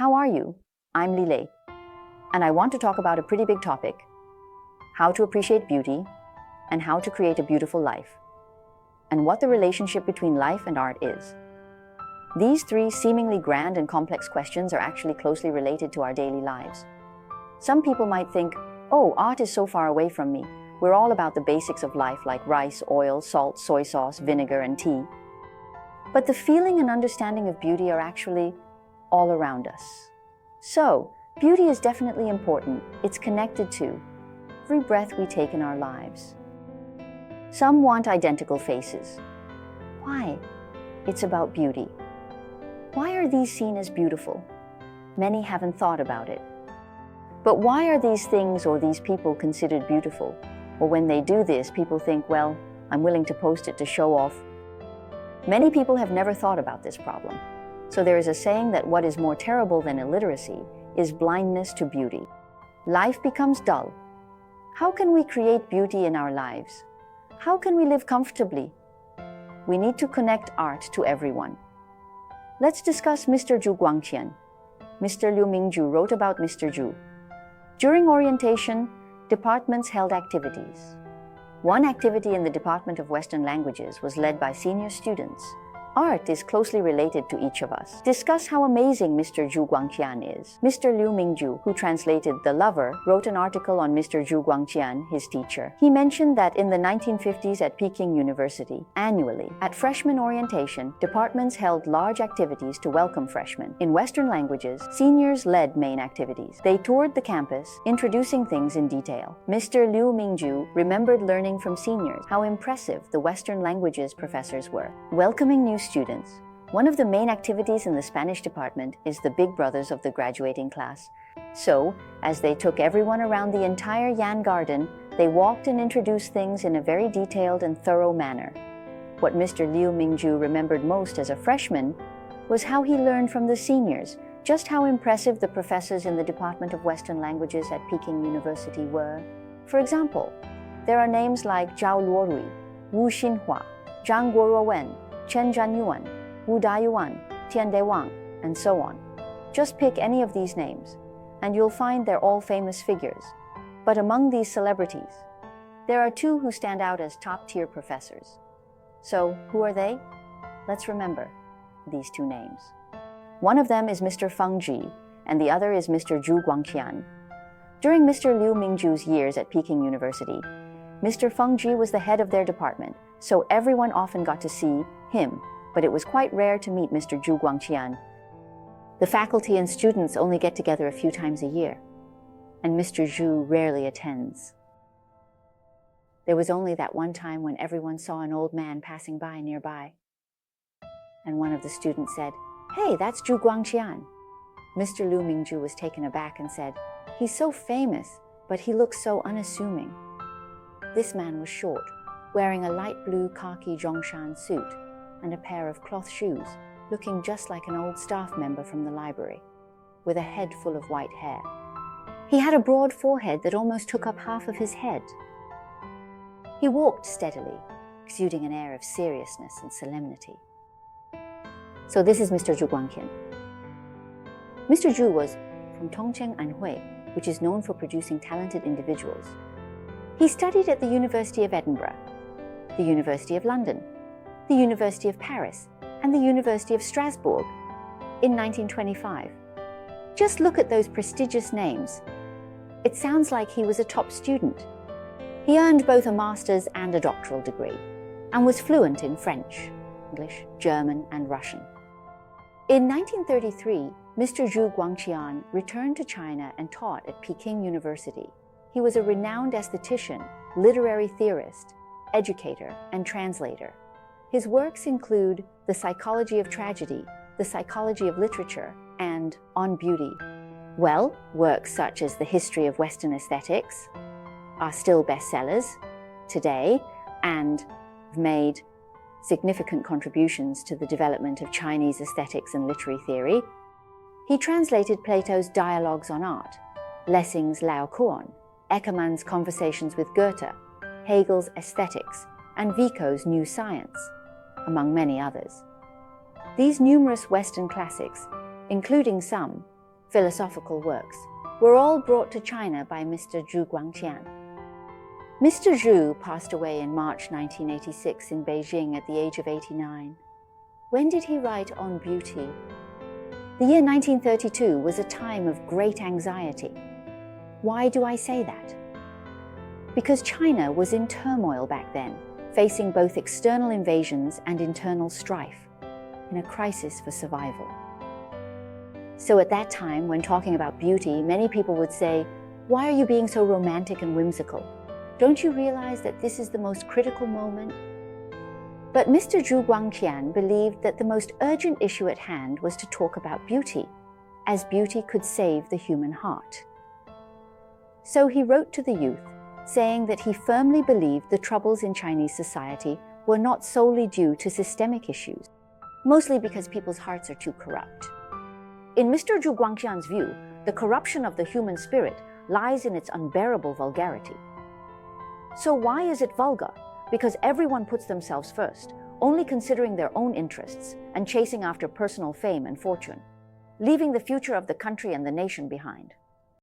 How are you? I'm Lile, and I want to talk about a pretty big topic: how to appreciate beauty and how to create a beautiful life, and what the relationship between life and art is. These three seemingly grand and complex questions are actually closely related to our daily lives. Some people might think, oh, art is so far away from me. We're all about the basics of life like rice, oil, salt, soy sauce, vinegar, and tea. But the feeling and understanding of beauty are actually all around us. So, beauty is definitely important. It's connected to every breath we take in our lives. Some want identical faces. Why? It's about beauty. Why are these seen as beautiful? Many haven't thought about it. But why are these things or these people considered beautiful? Or when they do this, people think, well, I'm willing to post it to show off. Many people have never thought about this problem. So there is a saying that what is more terrible than illiteracy is blindness to beauty. Life becomes dull. How can we create beauty in our lives? How can we live comfortably? We need to connect art to everyone. Let's discuss Mr. Zhu Guangqian. Mr. Liu Mingzhu wrote about Mr. Zhu. During orientation, departments held activities. One activity in the Department of Western Languages was led by senior students. Art is closely related to each of us. Discuss how amazing Mr. Zhu Guangqian is. Mr. Liu Mingzhu, who translated The Lover, wrote an article on Mr. Zhu Guangqian, his teacher. He mentioned that in the 1950s at Peking University, annually, at freshman orientation, departments held large activities to welcome freshmen. In Western languages, seniors led main activities. They toured the campus, introducing things in detail. Mr. Liu Mingzhu remembered learning from seniors how impressive the Western languages professors were. Welcoming new students. One of the main activities in the Spanish department is the big brothers of the graduating class. So, as they took everyone around the entire Yan garden, they walked and introduced things in a very detailed and thorough manner. What Mr. Liu Mingzhu remembered most as a freshman was how he learned from the seniors just how impressive the professors in the Department of Western Languages at Peking University were. For example, there are names like Zhao Luorui, Wu Xinhua, Zhang Guoruowen, Chen Zhanyuan, Wu Dayuan, Tian Dewang, and so on. Just pick any of these names, and you'll find they're all famous figures. But among these celebrities, there are two who stand out as top-tier professors. So, who are they? Let's remember these two names. One of them is Mr. Feng Ji, and the other is Mr. Zhu Guangqian. During Mr. Liu Mingzhu's years at Peking University, Mr. Feng Ji was the head of their department, so everyone often got to see him, but it was quite rare to meet Mr. Zhu Guangqian. The faculty and students only get together a few times a year, and Mr. Zhu rarely attends. There was only that one time when everyone saw an old man passing by nearby, and one of the students said, "Hey, that's Zhu Guangqian." Mr. Liu Mingzhu was taken aback and said, "He's so famous, but he looks so unassuming." This man was short, wearing a light blue khaki Zhongshan suit and a pair of cloth shoes, looking just like an old staff member from the library, with a head full of white hair. He had a broad forehead that almost took up half of his head. He walked steadily, exuding an air of seriousness and solemnity. So this is Mr. Zhu Guangqian. Mr. Zhu was from Tongcheng Anhui, which is known for producing talented individuals. He studied at the University of Edinburgh, the University of London, the University of Paris, and the University of Strasbourg in 1925. Just look at those prestigious names. It sounds like he was a top student. He earned both a master's and a doctoral degree, and was fluent in French, English, German, and Russian. In 1933, Mr. Zhu Guangqian returned to China and taught at Peking University. He was a renowned aesthetician, literary theorist, educator, and translator. His works include The Psychology of Tragedy, The Psychology of Literature, and On Beauty. Well, works such as The History of Western Aesthetics are still bestsellers today and have made significant contributions to the development of Chinese aesthetics and literary theory. He translated Plato's Dialogues on Art, Lessing's Lao Kuan, Eckermann's Conversations with Goethe, Hegel's Aesthetics, and Vico's New Science, among many others. These numerous Western classics, including some philosophical works were all brought to China by Mr. Zhu Guangqian. Mr. Zhu passed away in March 1986 in Beijing at the age of 89. When did he write on beauty? The year 1932 was a time of great anxiety. Why do I say that? Because China was in turmoil back then, facing both external invasions and internal strife, in a crisis for survival. So at that time, when talking about beauty, many people would say, "Why are you being so romantic and whimsical? Don't you realize that this is the most critical moment?" But Mr. Zhu Guangqian believed that the most urgent issue at hand was to talk about beauty, as beauty could save the human heart. So he wrote to the youth, saying that he firmly believed the troubles in Chinese society were not solely due to systemic issues, mostly because people's hearts are too corrupt. In Mr. Zhu Guangqian's view, the corruption of the human spirit lies in its unbearable vulgarity. So why is it vulgar? Because everyone puts themselves first, only considering their own interests and chasing after personal fame and fortune, leaving the future of the country and the nation behind.